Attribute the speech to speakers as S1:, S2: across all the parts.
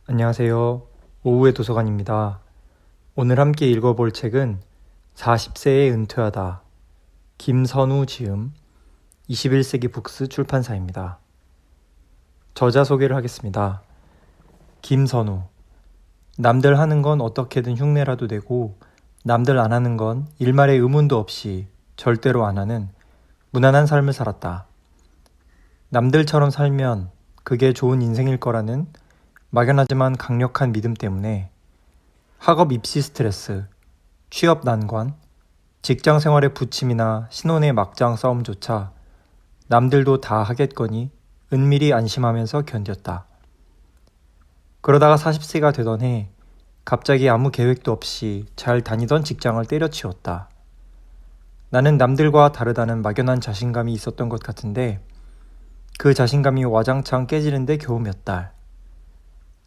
S1: 안녕하세요. 오후의 도서관입니다. 오늘 함께 읽어볼 책은 40세에 은퇴하다. 김선우 지음 21세기 북스 출판사입니다. 저자 소개를 하겠습니다. 김선우. 남들 하는 건 어떻게든 흉내라도 내고 남들 안 하는 건 일말의 의문도 없이 절대로 안 하는 무난한 삶을 살았다. 남들처럼 살면 그게 좋은 인생일 거라는 막연하지만 강력한 믿음 때문에 학업 입시 스트레스, 취업 난관, 직장 생활의 부침이나 신혼의 막장 싸움조차 남들도 다 하겠거니 은밀히 안심하면서 견뎠다. 그러다가 40세가 되던 해 갑자기 아무 계획도 없이 잘 다니던 직장을 때려치웠다. 나는 남들과 다르다는 막연한 자신감이 있었던 것 같은데 그 자신감이 와장창 깨지는데 겨우 몇 달.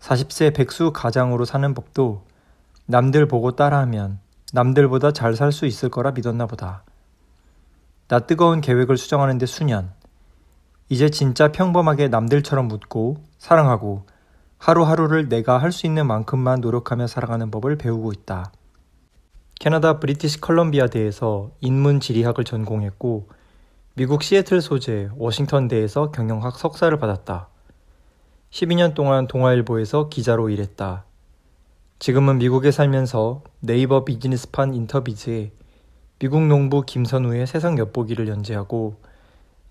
S1: 40세 백수 가장으로 사는 법도 남들 보고 따라하면 남들보다 잘 살 수 있을 거라 믿었나 보다. 나 뜨거운 계획을 수정하는데 수년. 이제 진짜 평범하게 남들처럼 묻고 사랑하고 하루하루를 내가 할 수 있는 만큼만 노력하며 살아가는 법을 배우고 있다. 캐나다 브리티시 컬럼비아대에서 인문지리학을 전공했고 미국 시애틀 소재 워싱턴대에서 경영학 석사를 받았다. 12년 동안 동아일보에서 기자로 일했다. 지금은 미국에 살면서 네이버 비즈니스판 인터비즈에 미국 농부 김선우의 세상 엿보기를 연재하고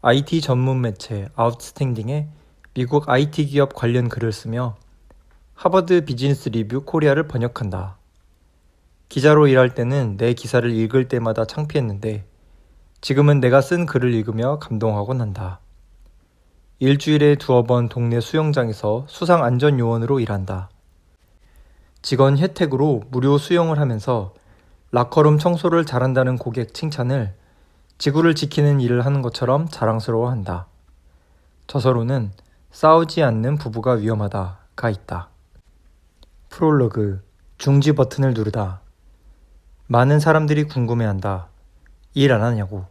S1: IT 전문 매체 아웃스탠딩에 미국 IT 기업 관련 글을 쓰며 하버드 비즈니스 리뷰 코리아를 번역한다. 기자로 일할 때는 내 기사를 읽을 때마다 창피했는데 지금은 내가 쓴 글을 읽으며 감동하곤 한다. 일주일에 2번 동네 수영장에서 수상안전요원으로 일한다. 직원 혜택으로 무료 수영을 하면서 라커룸 청소를 잘한다는 고객 칭찬을 지구를 지키는 일을 하는 것처럼 자랑스러워한다. 저서로는 싸우지 않는 부부가 위험하다가 있다. 프롤로그, 중지 버튼을 누르다. 많은 사람들이 궁금해한다. 일 안 하냐고.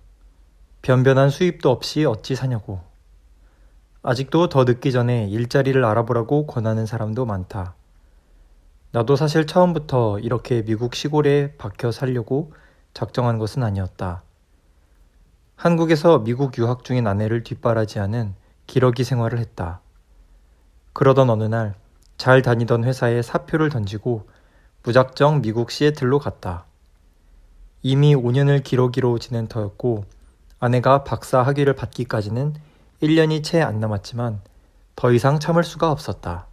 S1: 변변한 수입도 없이 어찌 사냐고. 아직도 더 늦기 전에 일자리를 알아보라고 권하는 사람도 많다. 나도 사실 처음부터 이렇게 미국 시골에 박혀 살려고 작정한 것은 아니었다. 한국에서 미국 유학 중인 아내를 뒷바라지하는 기러기 생활을 했다. 그러던 어느 날 잘 다니던 회사에 사표를 던지고 무작정 미국 시애틀로 갔다. 이미 5년을 기러기로 지낸 터였고 아내가 박사 학위를 받기까지는 1년이 채 안 남았지만 더 이상 참을 수가 없었다.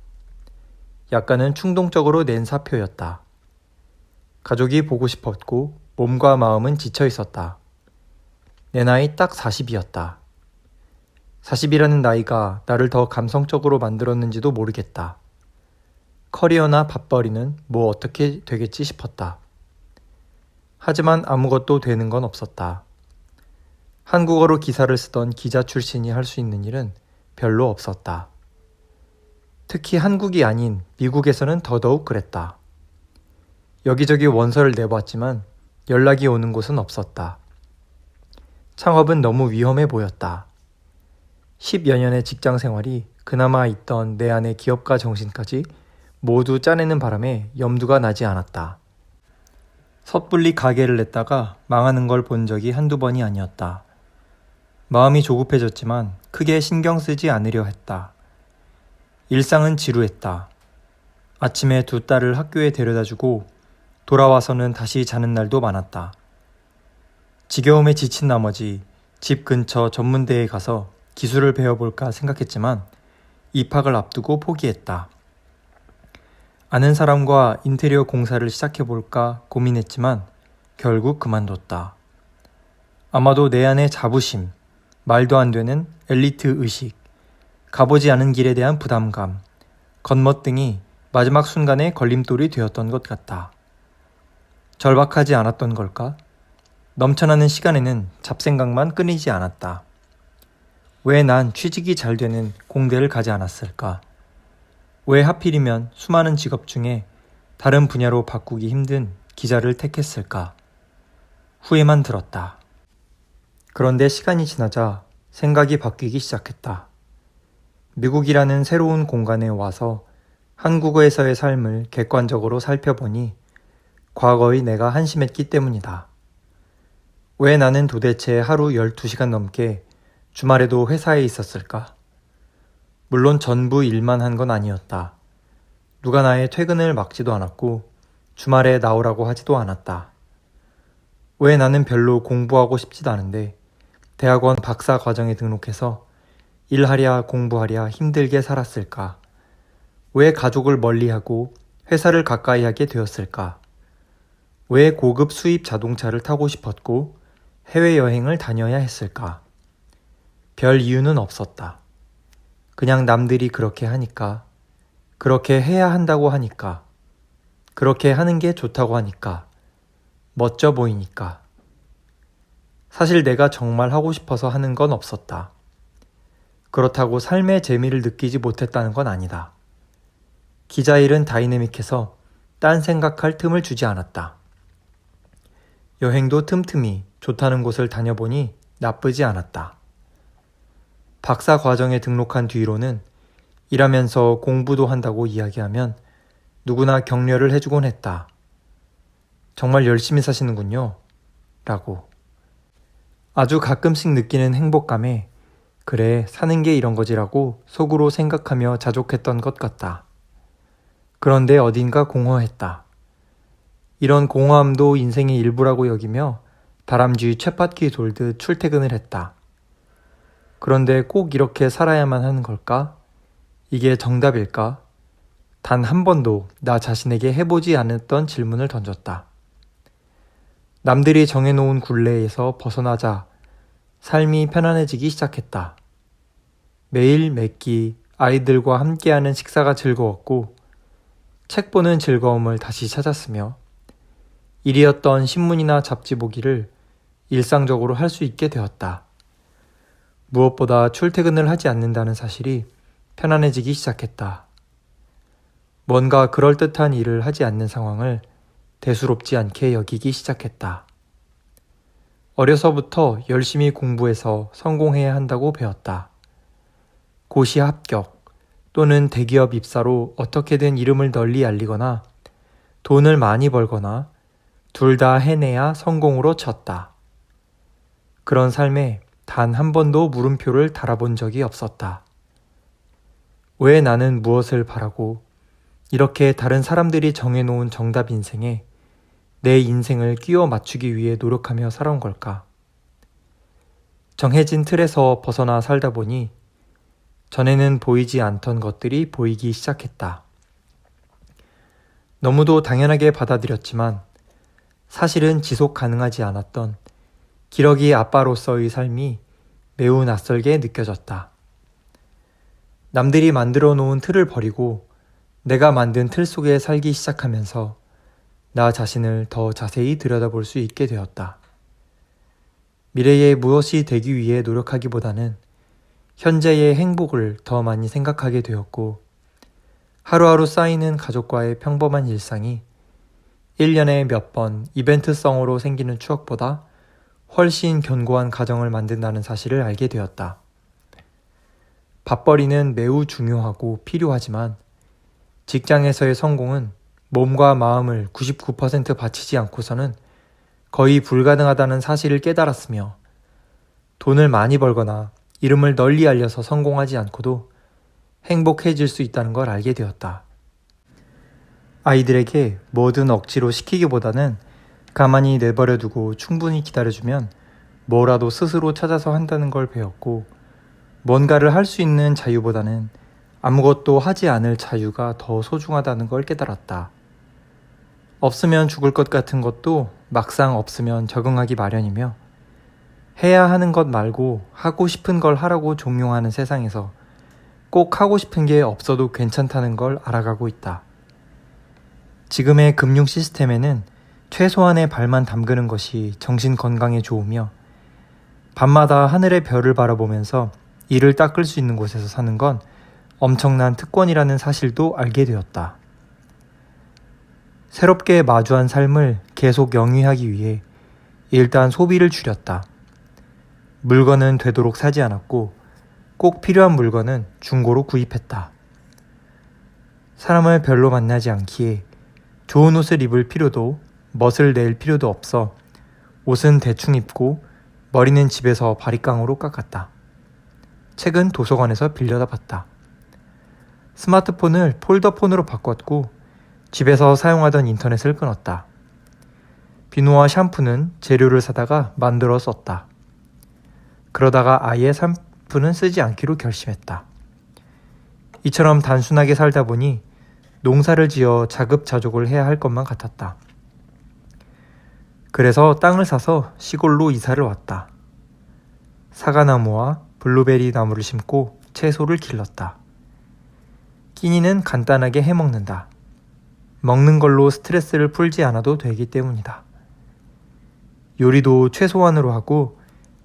S1: 약간은 충동적으로 낸 사표였다. 가족이 보고 싶었고 몸과 마음은 지쳐 있었다. 내 나이 딱 40이었다. 40이라는 나이가 나를 더 감성적으로 만들었는지도 모르겠다. 커리어나 밥벌이는 뭐 어떻게 되겠지 싶었다. 하지만 아무것도 되는 건 없었다. 한국어로 기사를 쓰던 기자 출신이 할 수 있는 일은 별로 없었다. 특히 한국이 아닌 미국에서는 더더욱 그랬다. 여기저기 원서를 내봤지만 연락이 오는 곳은 없었다. 창업은 너무 위험해 보였다. 10여 년의 직장 생활이 그나마 있던 내 안의 기업가 정신까지 모두 짜내는 바람에 염두가 나지 않았다. 섣불리 가게를 냈다가 망하는 걸 본 적이 한두 번이 아니었다. 마음이 조급해졌지만 크게 신경 쓰지 않으려 했다. 일상은 지루했다. 아침에 2딸을 학교에 데려다주고 돌아와서는 다시 자는 날도 많았다. 지겨움에 지친 나머지 집 근처 전문대에 가서 기술을 배워볼까 생각했지만 입학을 앞두고 포기했다. 아는 사람과 인테리어 공사를 시작해볼까 고민했지만 결국 그만뒀다. 아마도 내 안의 자부심, 말도 안 되는 엘리트 의식, 가보지 않은 길에 대한 부담감, 겉멋등이 마지막 순간에 걸림돌이 되었던 것 같다. 절박하지 않았던 걸까? 넘쳐나는 시간에는 잡생각만 끊이지 않았다. 왜 난 취직이 잘 되는 공대를 가지 않았을까? 왜 하필이면 수많은 직업 중에 다른 분야로 바꾸기 힘든 기자를 택했을까? 후회만 들었다. 그런데 시간이 지나자 생각이 바뀌기 시작했다. 미국이라는 새로운 공간에 와서 한국에서의 삶을 객관적으로 살펴보니 과거의 내가 한심했기 때문이다. 왜 나는 도대체 하루 12시간 넘게 주말에도 회사에 있었을까? 물론 전부 일만 한 건 아니었다. 누가 나의 퇴근을 막지도 않았고 주말에 나오라고 하지도 않았다. 왜 나는 별로 공부하고 싶지도 않은데 대학원 박사 과정에 등록해서 일하랴 공부하랴 힘들게 살았을까? 왜 가족을 멀리하고 회사를 가까이 하게 되었을까? 왜 고급 수입 자동차를 타고 싶었고 해외여행을 다녀야 했을까? 별 이유는 없었다. 그냥 남들이 그렇게 하니까, 그렇게 해야 한다고 하니까, 그렇게 하는 게 좋다고 하니까, 멋져 보이니까. 사실 내가 정말 하고 싶어서 하는 건 없었다. 그렇다고 삶의 재미를 느끼지 못했다는 건 아니다. 기자 일은 다이내믹해서 딴 생각할 틈을 주지 않았다. 여행도 틈틈이 좋다는 곳을 다녀보니 나쁘지 않았다. 박사 과정에 등록한 뒤로는 일하면서 공부도 한다고 이야기하면 누구나 격려를 해주곤 했다. 정말 열심히 사시는군요. 라고. 아주 가끔씩 느끼는 행복감에 그래 사는 게 이런 거지라고 속으로 생각하며 자족했던 것 같다. 그런데 어딘가 공허했다. 이런 공허함도 인생의 일부라고 여기며 다람쥐 쳇바퀴 돌듯 출퇴근을 했다. 그런데 꼭 이렇게 살아야만 하는 걸까? 이게 정답일까? 단 한 번도 나 자신에게 해보지 않았던 질문을 던졌다. 남들이 정해놓은 굴레에서 벗어나자 삶이 편안해지기 시작했다. 매일 매끼 아이들과 함께하는 식사가 즐거웠고 책 보는 즐거움을 다시 찾았으며 일이었던 신문이나 잡지 보기를 일상적으로 할 수 있게 되었다. 무엇보다 출퇴근을 하지 않는다는 사실이 편안해지기 시작했다. 뭔가 그럴듯한 일을 하지 않는 상황을 대수롭지 않게 여기기 시작했다. 어려서부터 열심히 공부해서 성공해야 한다고 배웠다. 고시 합격 또는 대기업 입사로 어떻게든 이름을 널리 알리거나 돈을 많이 벌거나 둘 다 해내야 성공으로 쳤다. 그런 삶에 단 한 번도 물음표를 달아본 적이 없었다. 왜 나는 무엇을 바라고 이렇게 다른 사람들이 정해놓은 정답 인생에 내 인생을 끼워 맞추기 위해 노력하며 살아온 걸까? 정해진 틀에서 벗어나 살다 보니 전에는 보이지 않던 것들이 보이기 시작했다. 너무도 당연하게 받아들였지만 사실은 지속 가능하지 않았던 기러기 아빠로서의 삶이 매우 낯설게 느껴졌다. 남들이 만들어 놓은 틀을 버리고 내가 만든 틀 속에 살기 시작하면서 나 자신을 더 자세히 들여다볼 수 있게 되었다. 미래에 무엇이 되기 위해 노력하기보다는 현재의 행복을 더 많이 생각하게 되었고 하루하루 쌓이는 가족과의 평범한 일상이 1년에 몇 번 이벤트성으로 생기는 추억보다 훨씬 견고한 가정을 만든다는 사실을 알게 되었다. 밥벌이는 매우 중요하고 필요하지만 직장에서의 성공은 몸과 마음을 99% 바치지 않고서는 거의 불가능하다는 사실을 깨달았으며 돈을 많이 벌거나 이름을 널리 알려서 성공하지 않고도 행복해질 수 있다는 걸 알게 되었다. 아이들에게 뭐든 억지로 시키기보다는 가만히 내버려두고 충분히 기다려주면 뭐라도 스스로 찾아서 한다는 걸 배웠고 뭔가를 할 수 있는 자유보다는 아무것도 하지 않을 자유가 더 소중하다는 걸 깨달았다. 없으면 죽을 것 같은 것도 막상 없으면 적응하기 마련이며 해야 하는 것 말고 하고 싶은 걸 하라고 종용하는 세상에서 꼭 하고 싶은 게 없어도 괜찮다는 걸 알아가고 있다. 지금의 금융 시스템에는 최소한의 발만 담그는 것이 정신 건강에 좋으며 밤마다 하늘의 별을 바라보면서 이를 닦을 수 있는 곳에서 사는 건 엄청난 특권이라는 사실도 알게 되었다. 새롭게 마주한 삶을 계속 영위하기 위해 일단 소비를 줄였다. 물건은 되도록 사지 않았고 꼭 필요한 물건은 중고로 구입했다. 사람을 별로 만나지 않기에 좋은 옷을 입을 필요도 멋을 낼 필요도 없어 옷은 대충 입고 머리는 집에서 바리깡으로 깎았다. 책은 도서관에서 빌려다 봤다. 스마트폰을 폴더폰으로 바꿨고 집에서 사용하던 인터넷을 끊었다. 비누와 샴푸는 재료를 사다가 만들어 썼다. 그러다가 아예 샴푸는 쓰지 않기로 결심했다. 이처럼 단순하게 살다 보니 농사를 지어 자급자족을 해야 할 것만 같았다. 그래서 땅을 사서 시골로 이사를 왔다. 사과나무와 블루베리 나무를 심고 채소를 길렀다. 끼니는 간단하게 해먹는다. 먹는 걸로 스트레스를 풀지 않아도 되기 때문이다. 요리도 최소한으로 하고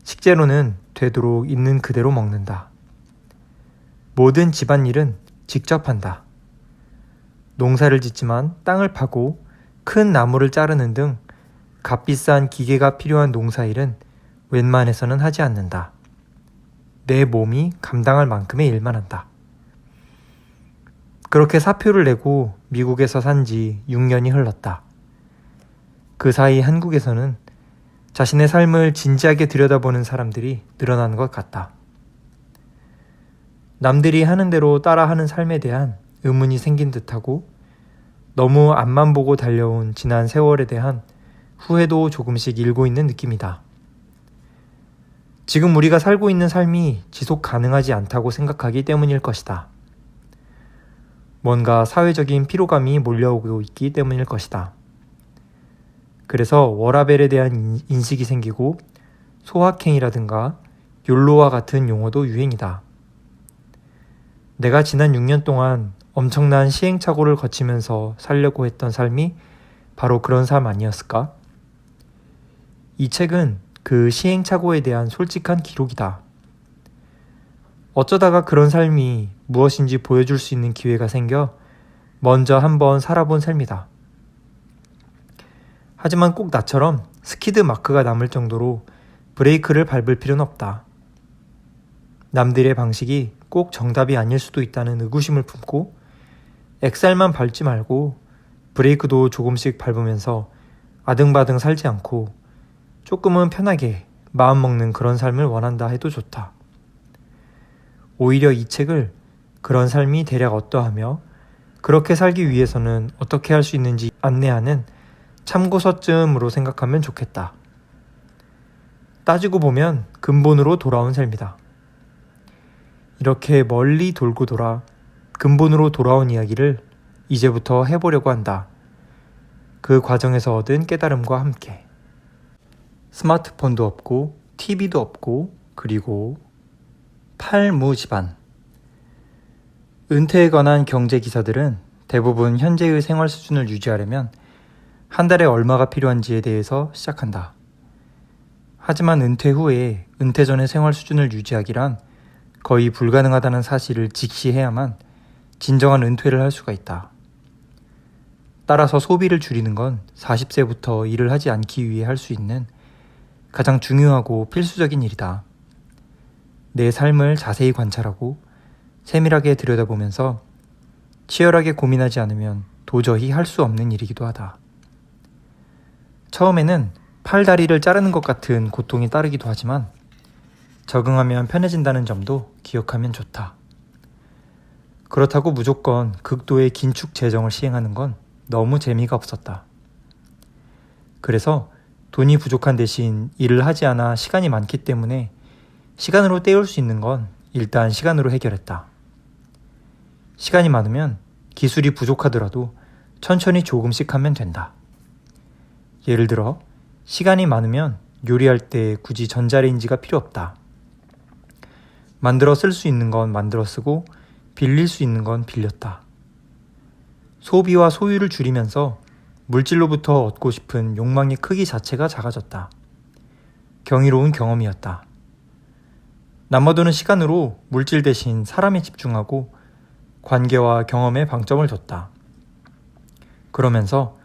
S1: 식재료는 되도록 있는 그대로 먹는다. 모든 집안일은 직접 한다. 농사를 짓지만 땅을 파고 큰 나무를 자르는 등 값비싼 기계가 필요한 농사일은 웬만해서는 하지 않는다. 내 몸이 감당할 만큼의 일만 한다. 그렇게 사표를 내고 미국에서 산 지 6년이 흘렀다. 그 사이 한국에서는 자신의 삶을 진지하게 들여다보는 사람들이 늘어나는 것 같다. 남들이 하는 대로 따라하는 삶에 대한 의문이 생긴 듯하고 너무 앞만 보고 달려온 지난 세월에 대한 후회도 조금씩 일고 있는 느낌이다. 지금 우리가 살고 있는 삶이 지속 가능하지 않다고 생각하기 때문일 것이다. 뭔가 사회적인 피로감이 몰려오고 있기 때문일 것이다. 그래서 워라밸에 대한 인식이 생기고 소확행이라든가 욜로와 같은 용어도 유행이다. 내가 지난 6년 동안 엄청난 시행착오를 거치면서 살려고 했던 삶이 바로 그런 삶 아니었을까? 이 책은 그 시행착오에 대한 솔직한 기록이다. 어쩌다가 그런 삶이 무엇인지 보여줄 수 있는 기회가 생겨 먼저 한번 살아본 삶이다. 하지만 꼭 나처럼 스키드 마크가 남을 정도로 브레이크를 밟을 필요는 없다. 남들의 방식이 꼭 정답이 아닐 수도 있다는 의구심을 품고 엑셀만 밟지 말고 브레이크도 조금씩 밟으면서 아등바등 살지 않고 조금은 편하게 마음먹는 그런 삶을 원한다 해도 좋다. 오히려 이 책을 그런 삶이 대략 어떠하며 그렇게 살기 위해서는 어떻게 할 수 있는지 안내하는 참고서쯤으로 생각하면 좋겠다. 따지고 보면 근본으로 돌아온 삶이다. 이렇게 멀리 돌고 돌아 근본으로 돌아온 이야기를 이제부터 해보려고 한다. 그 과정에서 얻은 깨달음과 함께. 스마트폰도 없고 TV도 없고 그리고 팔무 집안. 은퇴에 관한 경제 기사들은 대부분 현재의 생활 수준을 유지하려면 한 달에 얼마가 필요한지에 대해서 시작한다. 하지만 은퇴 후에 은퇴 전의 생활 수준을 유지하기란 거의 불가능하다는 사실을 직시해야만 진정한 은퇴를 할 수가 있다. 따라서 소비를 줄이는 건 40세부터 일을 하지 않기 위해 할 수 있는 가장 중요하고 필수적인 일이다. 내 삶을 자세히 관찰하고 세밀하게 들여다보면서 치열하게 고민하지 않으면 도저히 할 수 없는 일이기도 하다. 처음에는 팔다리를 자르는 것 같은 고통이 따르기도 하지만 적응하면 편해진다는 점도 기억하면 좋다. 그렇다고 무조건 극도의 긴축 재정을 시행하는 건 너무 재미가 없었다. 그래서 돈이 부족한 대신 일을 하지 않아 시간이 많기 때문에 시간으로 때울 수 있는 건 일단 시간으로 해결했다. 시간이 많으면 기술이 부족하더라도 천천히 조금씩 하면 된다. 예를 들어 시간이 많으면 요리할 때 굳이 전자레인지가 필요 없다. 만들어 쓸 수 있는 건 만들어 쓰고 빌릴 수 있는 건 빌렸다. 소비와 소유를 줄이면서 물질로부터 얻고 싶은 욕망의 크기 자체가 작아졌다. 경이로운 경험이었다. 남아도는 시간으로 물질 대신 사람에 집중하고 관계와 경험에 방점을 뒀다. 그러면서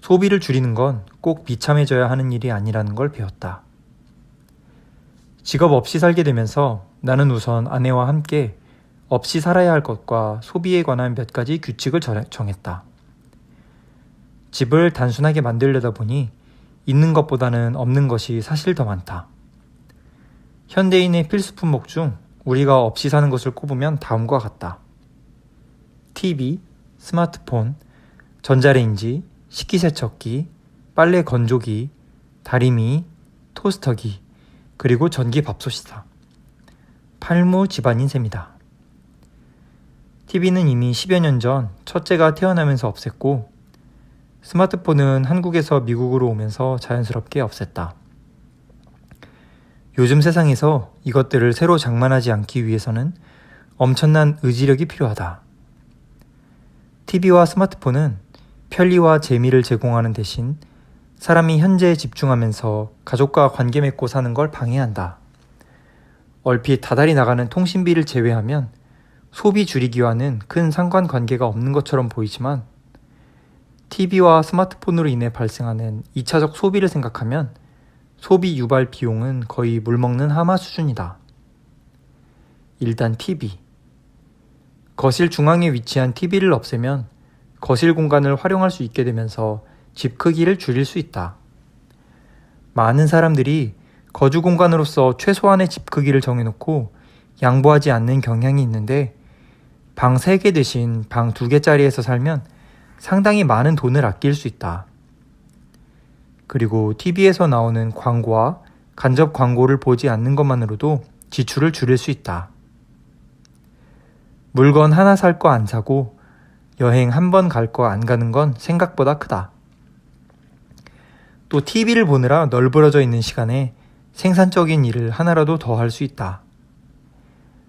S1: 소비를 줄이는 건 꼭 비참해져야 하는 일이 아니라는 걸 배웠다. 직업 없이 살게 되면서 나는 우선 아내와 함께 없이 살아야 할 것과 소비에 관한 몇 가지 규칙을 정했다. 집을 단순하게 만들려다 보니 있는 것보다는 없는 것이 사실 더 많다. 현대인의 필수 품목 중 우리가 없이 사는 것을 꼽으면 다음과 같다. TV, 스마트폰, 전자레인지, 식기세척기, 빨래 건조기, 다리미, 토스터기, 그리고 전기밥솥이다. 팔무 집안인 셈이다. TV는 이미 10여 년 전 첫째가 태어나면서 없앴고 스마트폰은 한국에서 미국으로 오면서 자연스럽게 없앴다. 요즘 세상에서 이것들을 새로 장만하지 않기 위해서는 엄청난 의지력이 필요하다. TV와 스마트폰은 편리와 재미를 제공하는 대신 사람이 현재에 집중하면서 가족과 관계 맺고 사는 걸 방해한다. 얼핏 다달이 나가는 통신비를 제외하면 소비 줄이기와는 큰 상관관계가 없는 것처럼 보이지만 TV와 스마트폰으로 인해 발생하는 2차적 소비를 생각하면 소비 유발 비용은 거의 물먹는 하마 수준이다. 일단 TV. 거실 중앙에 위치한 TV를 없애면 거실 공간을 활용할 수 있게 되면서 집 크기를 줄일 수 있다. 많은 사람들이 거주 공간으로서 최소한의 집 크기를 정해놓고 양보하지 않는 경향이 있는데 방 3개 대신 방 2개짜리에서 살면 상당히 많은 돈을 아낄 수 있다. 그리고 TV에서 나오는 광고와 간접 광고를 보지 않는 것만으로도 지출을 줄일 수 있다. 물건 하나 살 거 안 사고 여행 한 번 갈 거 안 가는 건 생각보다 크다. 또 TV를 보느라 널브러져 있는 시간에 생산적인 일을 하나라도 더 할 수 있다.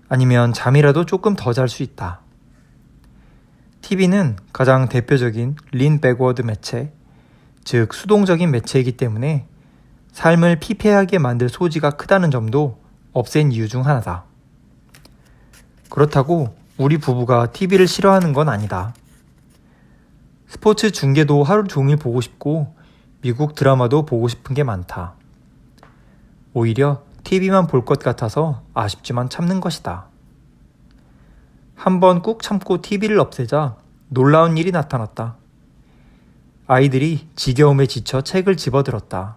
S1: 아니면 잠이라도 조금 더 잘 수 있다. TV는 가장 대표적인 린 백워드 매체, 즉 수동적인 매체이기 때문에 삶을 피폐하게 만들 소지가 크다는 점도 없앤 이유 중 하나다. 그렇다고 우리 부부가 TV를 싫어하는 건 아니다. 스포츠 중계도 하루 종일 보고 싶고 미국 드라마도 보고 싶은 게 많다. 오히려 TV만 볼 것 같아서 아쉽지만 참는 것이다. 한번 꾹 참고 TV를 없애자 놀라운 일이 나타났다. 아이들이 지겨움에 지쳐 책을 집어들었다.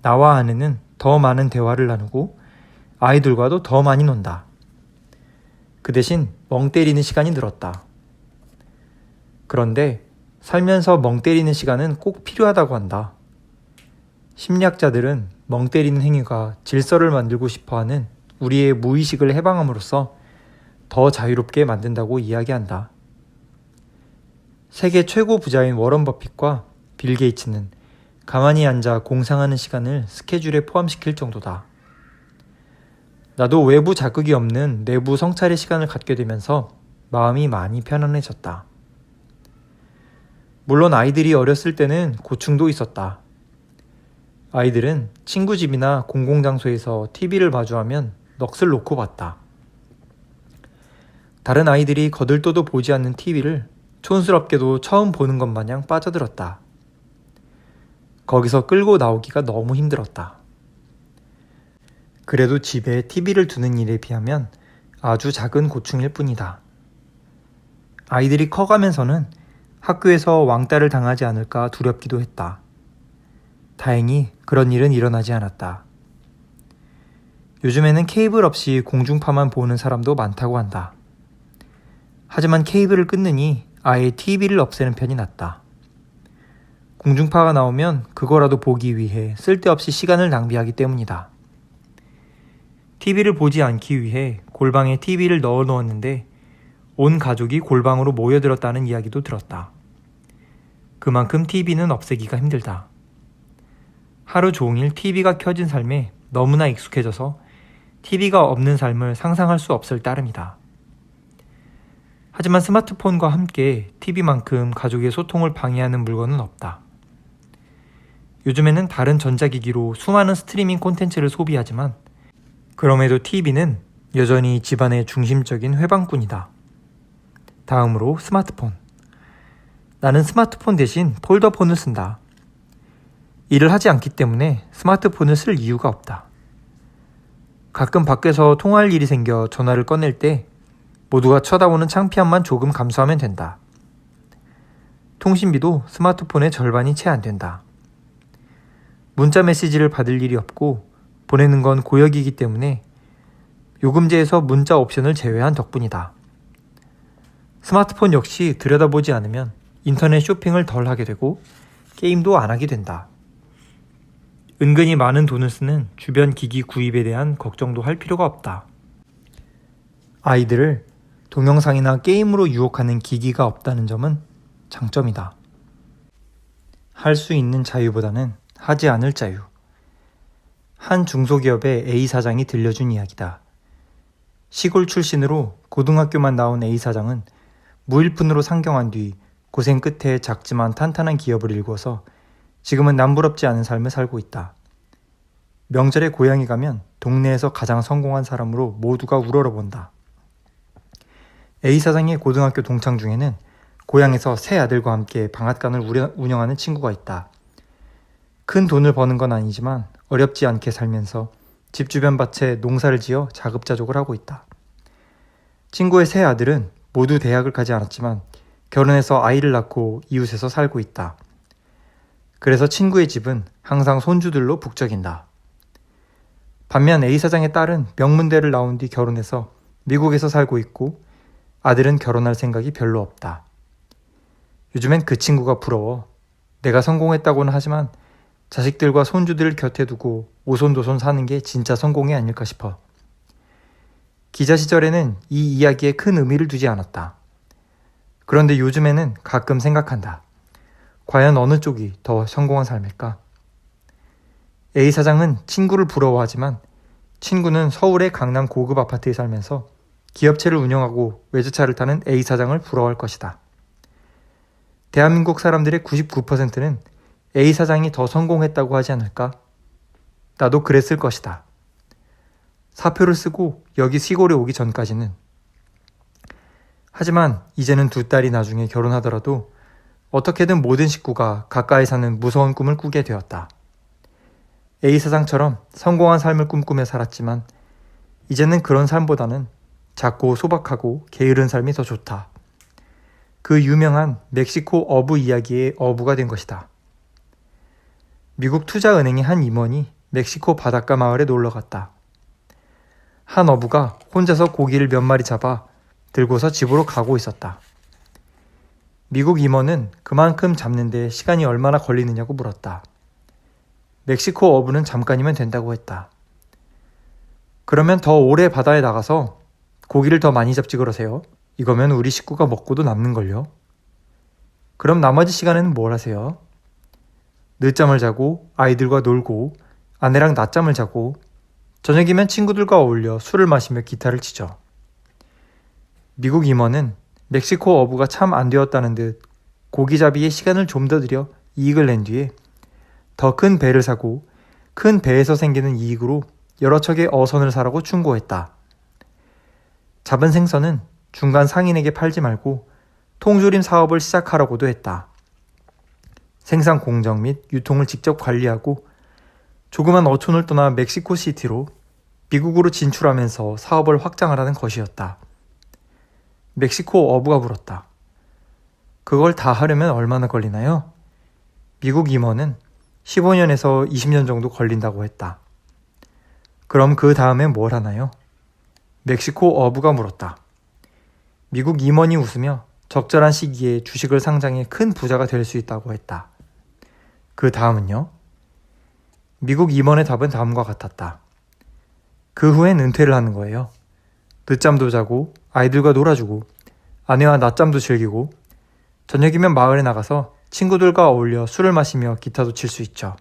S1: 나와 아내는 더 많은 대화를 나누고 아이들과도 더 많이 논다. 그 대신 멍 때리는 시간이 늘었다. 그런데 살면서 멍 때리는 시간은 꼭 필요하다고 한다. 심리학자들은 멍 때리는 행위가 질서를 만들고 싶어하는 우리의 무의식을 해방함으로써 더 자유롭게 만든다고 이야기한다. 세계 최고 부자인 워런 버핏과 빌 게이츠는 가만히 앉아 공상하는 시간을 스케줄에 포함시킬 정도다. 나도 외부 자극이 없는 내부 성찰의 시간을 갖게 되면서 마음이 많이 편안해졌다. 물론 아이들이 어렸을 때는 고충도 있었다. 아이들은 친구 집이나 공공장소에서 TV를 마주하면 넋을 놓고 봤다. 다른 아이들이 거들떠도 보지 않는 TV를 촌스럽게도 처음 보는 것 마냥 빠져들었다. 거기서 끌고 나오기가 너무 힘들었다. 그래도 집에 TV를 두는 일에 비하면 아주 작은 고충일 뿐이다. 아이들이 커가면서는 학교에서 왕따를 당하지 않을까 두렵기도 했다. 다행히 그런 일은 일어나지 않았다. 요즘에는 케이블 없이 공중파만 보는 사람도 많다고 한다. 하지만 케이블을 끊느니 아예 TV를 없애는 편이 낫다. 공중파가 나오면 그거라도 보기 위해 쓸데없이 시간을 낭비하기 때문이다. TV를 보지 않기 위해 골방에 TV를 넣어 놓았는데 온 가족이 골방으로 모여들었다는 이야기도 들었다. 그만큼 TV는 없애기가 힘들다. 하루 종일 TV가 켜진 삶에 너무나 익숙해져서 TV가 없는 삶을 상상할 수 없을 따름이다. 하지만 스마트폰과 함께 TV만큼 가족의 소통을 방해하는 물건은 없다. 요즘에는 다른 전자기기로 수많은 스트리밍 콘텐츠를 소비하지만 그럼에도 TV는 여전히 집안의 중심적인 회방꾼이다. 다음으로 스마트폰. 나는 스마트폰 대신 폴더폰을 쓴다. 일을 하지 않기 때문에 스마트폰을 쓸 이유가 없다. 가끔 밖에서 통화할 일이 생겨 전화를 꺼낼 때 모두가 쳐다보는 창피함만 조금 감수하면 된다. 통신비도 스마트폰의 절반이 채 안 된다. 문자 메시지를 받을 일이 없고 보내는 건 고역이기 때문에 요금제에서 문자 옵션을 제외한 덕분이다. 스마트폰 역시 들여다보지 않으면 인터넷 쇼핑을 덜 하게 되고 게임도 안 하게 된다. 은근히 많은 돈을 쓰는 주변 기기 구입에 대한 걱정도 할 필요가 없다. 아이들을 동영상이나 게임으로 유혹하는 기기가 없다는 점은 장점이다. 할 수 있는 자유보다는 하지 않을 자유. 한 중소기업의 A 사장이 들려준 이야기다. 시골 출신으로 고등학교만 나온 A 사장은 무일푼으로 상경한 뒤 고생 끝에 작지만 탄탄한 기업을 일궈서 지금은 남부럽지 않은 삶을 살고 있다. 명절에 고향에 가면 동네에서 가장 성공한 사람으로 모두가 우러러본다. A 사장의 고등학교 동창 중에는 고향에서 세 아들과 함께 방앗간을 운영하는 친구가 있다. 큰 돈을 버는 건 아니지만 어렵지 않게 살면서 집 주변 밭에 농사를 지어 자급자족을 하고 있다. 친구의 세 아들은 모두 대학을 가지 않았지만 결혼해서 아이를 낳고 이웃에서 살고 있다. 그래서 친구의 집은 항상 손주들로 북적인다. 반면 A 사장의 딸은 명문대를 나온 뒤 결혼해서 미국에서 살고 있고 아들은 결혼할 생각이 별로 없다. 요즘엔 그 친구가 부러워. 내가 성공했다고는 하지만 자식들과 손주들을 곁에 두고 오손도손 사는 게 진짜 성공이 아닐까 싶어. 기자 시절에는 이 이야기에 큰 의미를 두지 않았다. 그런데 요즘에는 가끔 생각한다. 과연 어느 쪽이 더 성공한 삶일까? A 사장은 친구를 부러워하지만 친구는 서울의 강남 고급 아파트에 살면서 기업체를 운영하고 외제차를 타는 A 사장을 부러워할 것이다. 대한민국 사람들의 99%는 A 사장이 더 성공했다고 하지 않을까? 나도 그랬을 것이다. 사표를 쓰고 여기 시골에 오기 전까지는. 하지만 이제는 두 딸이 나중에 결혼하더라도 어떻게든 모든 식구가 가까이 사는 무서운 꿈을 꾸게 되었다. A 사장처럼 성공한 삶을 꿈꾸며 살았지만 이제는 그런 삶보다는 작고 소박하고 게으른 삶이 더 좋다. 그 유명한 멕시코 어부 이야기의 어부가 된 것이다. 미국 투자은행의 한 임원이 멕시코 바닷가 마을에 놀러 갔다. 한 어부가 혼자서 고기를 몇 마리 잡아 들고서 집으로 가고 있었다. 미국 임원은 그만큼 잡는데 시간이 얼마나 걸리느냐고 물었다. 멕시코 어부는 잠깐이면 된다고 했다. 그러면 더 오래 바다에 나가서 고기를 더 많이 잡지 그러세요? 이거면 우리 식구가 먹고도 남는걸요? 그럼 나머지 시간에는 뭘 하세요? 늦잠을 자고 아이들과 놀고 아내랑 낮잠을 자고 저녁이면 친구들과 어울려 술을 마시며 기타를 치죠. 미국 임원은 멕시코 어부가 참 안 되었다는 듯 고기잡이에 시간을 좀 더 들여 이익을 낸 뒤에 더 큰 배를 사고 큰 배에서 생기는 이익으로 여러 척의 어선을 사라고 충고했다. 잡은 생선은 중간 상인에게 팔지 말고 통조림 사업을 시작하라고도 했다. 생산 공정 및 유통을 직접 관리하고 조그만 어촌을 떠나 멕시코 시티로 미국으로 진출하면서 사업을 확장하라는 것이었다. 멕시코 어부가 물었다. 그걸 다 하려면 얼마나 걸리나요? 미국 임원은 15년에서 20년 정도 걸린다고 했다. 그럼 그 다음에 뭘 하나요? 멕시코 어부가 물었다. 미국 임원이 웃으며 적절한 시기에 주식을 상장해 큰 부자가 될 수 있다고 했다. 그 다음은요? 미국 임원의 답은 다음과 같았다. 그 후엔 은퇴를 하는 거예요. 늦잠도 자고 아이들과 놀아주고 아내와 낮잠도 즐기고 저녁이면 마을에 나가서 친구들과 어울려 술을 마시며 기타도 칠 수 있죠.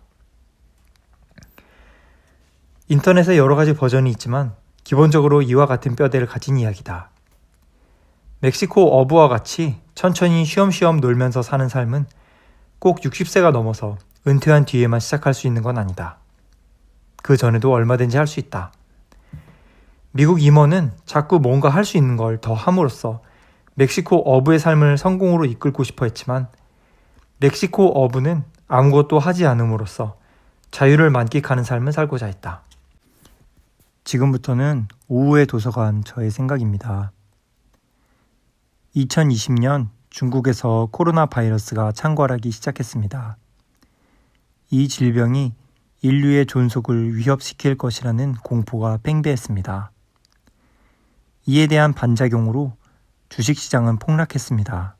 S1: 인터넷에 여러 가지 버전이 있지만 기본적으로 이와 같은 뼈대를 가진 이야기다. 멕시코 어부와 같이 천천히 쉬엄쉬엄 놀면서 사는 삶은 꼭 60세가 넘어서 은퇴한 뒤에만 시작할 수 있는 건 아니다. 그 전에도 얼마든지 할 수 있다. 미국 임원은 자꾸 뭔가 할 수 있는 걸 더 함으로써 멕시코 어부의 삶을 성공으로 이끌고 싶어 했지만 멕시코 어부는 아무것도 하지 않음으로써 자유를 만끽하는 삶을 살고자 했다. 지금부터는 오후의 도서관 저의 생각입니다. 2020년 중국에서 코로나 바이러스가 창궐하기 시작했습니다. 이 질병이 인류의 존속을 위협시킬 것이라는 공포가 팽배했습니다. 이에 대한 반작용으로 주식시장은 폭락했습니다.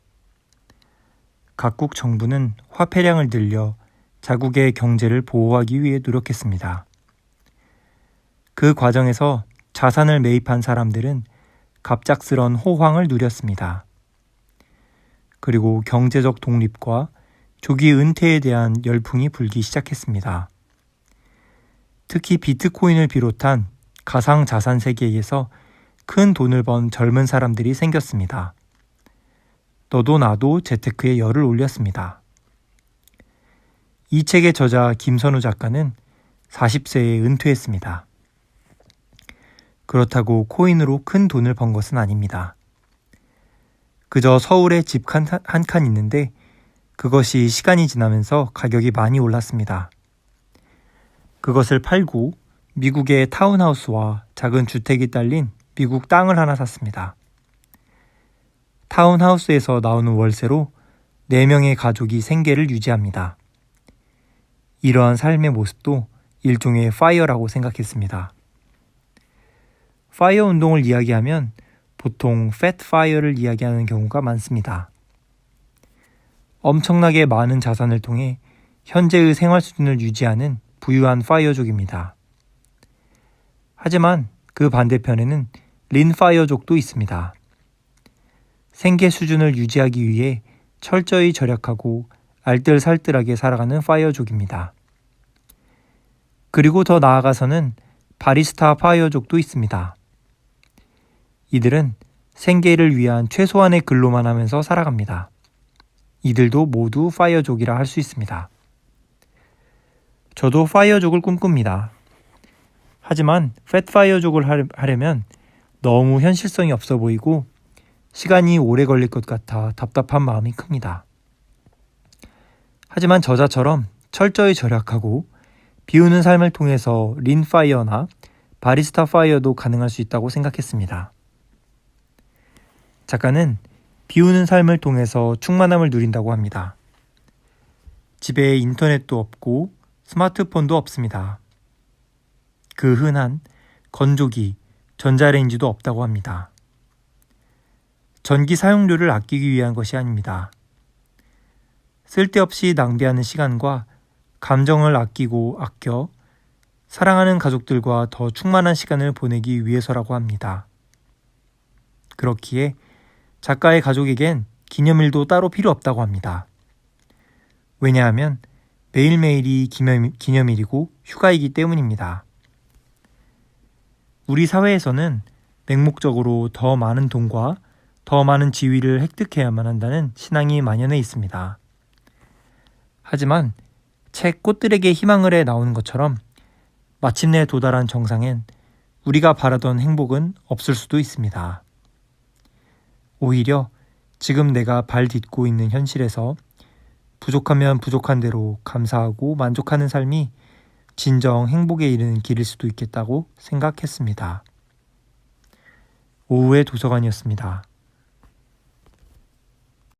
S1: 각국 정부는 화폐량을 늘려 자국의 경제를 보호하기 위해 노력했습니다. 그 과정에서 자산을 매입한 사람들은 갑작스런 호황을 누렸습니다. 그리고 경제적 독립과 조기 은퇴에 대한 열풍이 불기 시작했습니다. 특히 비트코인을 비롯한 가상자산 세계에서 큰 돈을 번 젊은 사람들이 생겼습니다. 너도 나도 재테크에 열을 올렸습니다. 이 책의 저자 김선우 작가는 40세에 은퇴했습니다. 그렇다고 코인으로 큰 돈을 번 것은 아닙니다. 그저 서울에 집 한 칸 있는데 그것이 시간이 지나면서 가격이 많이 올랐습니다. 그것을 팔고 미국의 타운하우스와 작은 주택이 딸린 미국 땅을 하나 샀습니다. 타운하우스에서 나오는 월세로 4명의 가족이 생계를 유지합니다. 이러한 삶의 모습도 일종의 파이어라고 생각했습니다. 파이어 운동을 이야기하면 보통 패트 파이어를 이야기하는 경우가 많습니다. 엄청나게 많은 자산을 통해 현재의 생활 수준을 유지하는 부유한 파이어족입니다. 하지만 그 반대편에는 린 파이어족도 있습니다. 생계 수준을 유지하기 위해 철저히 절약하고 알뜰살뜰하게 살아가는 파이어족입니다. 그리고 더 나아가서는 바리스타 파이어족도 있습니다. 이들은 생계를 위한 최소한의 근로만 하면서 살아갑니다. 이들도 모두 파이어족이라 할 수 있습니다. 저도 파이어족을 꿈꿉니다. 하지만 팻파이어족을 하려면 너무 현실성이 없어 보이고 시간이 오래 걸릴 것 같아 답답한 마음이 큽니다. 하지만 저자처럼 철저히 절약하고 비우는 삶을 통해서 린 파이어나 바리스타 파이어도 가능할 수 있다고 생각했습니다. 작가는 비우는 삶을 통해서 충만함을 누린다고 합니다. 집에 인터넷도 없고 스마트폰도 없습니다. 그 흔한 건조기, 전자레인지도 없다고 합니다. 전기 사용료를 아끼기 위한 것이 아닙니다. 쓸데없이 낭비하는 시간과 감정을 아껴 사랑하는 가족들과 더 충만한 시간을 보내기 위해서라고 합니다. 그렇기에 작가의 가족에겐 기념일도 따로 필요 없다고 합니다. 왜냐하면 매일매일이 기념일이고 휴가이기 때문입니다. 우리 사회에서는 맹목적으로 더 많은 돈과 더 많은 지위를 획득해야만 한다는 신앙이 만연해 있습니다. 하지만 책 꽃들에게 희망을 해 나오는 것처럼 마침내 도달한 정상엔 우리가 바라던 행복은 없을 수도 있습니다. 오히려 지금 내가 발 딛고 있는 현실에서 부족하면 부족한 대로 감사하고 만족하는 삶이 진정 행복에 이르는 길일 수도 있겠다고 생각했습니다. 오후의 도서관이었습니다.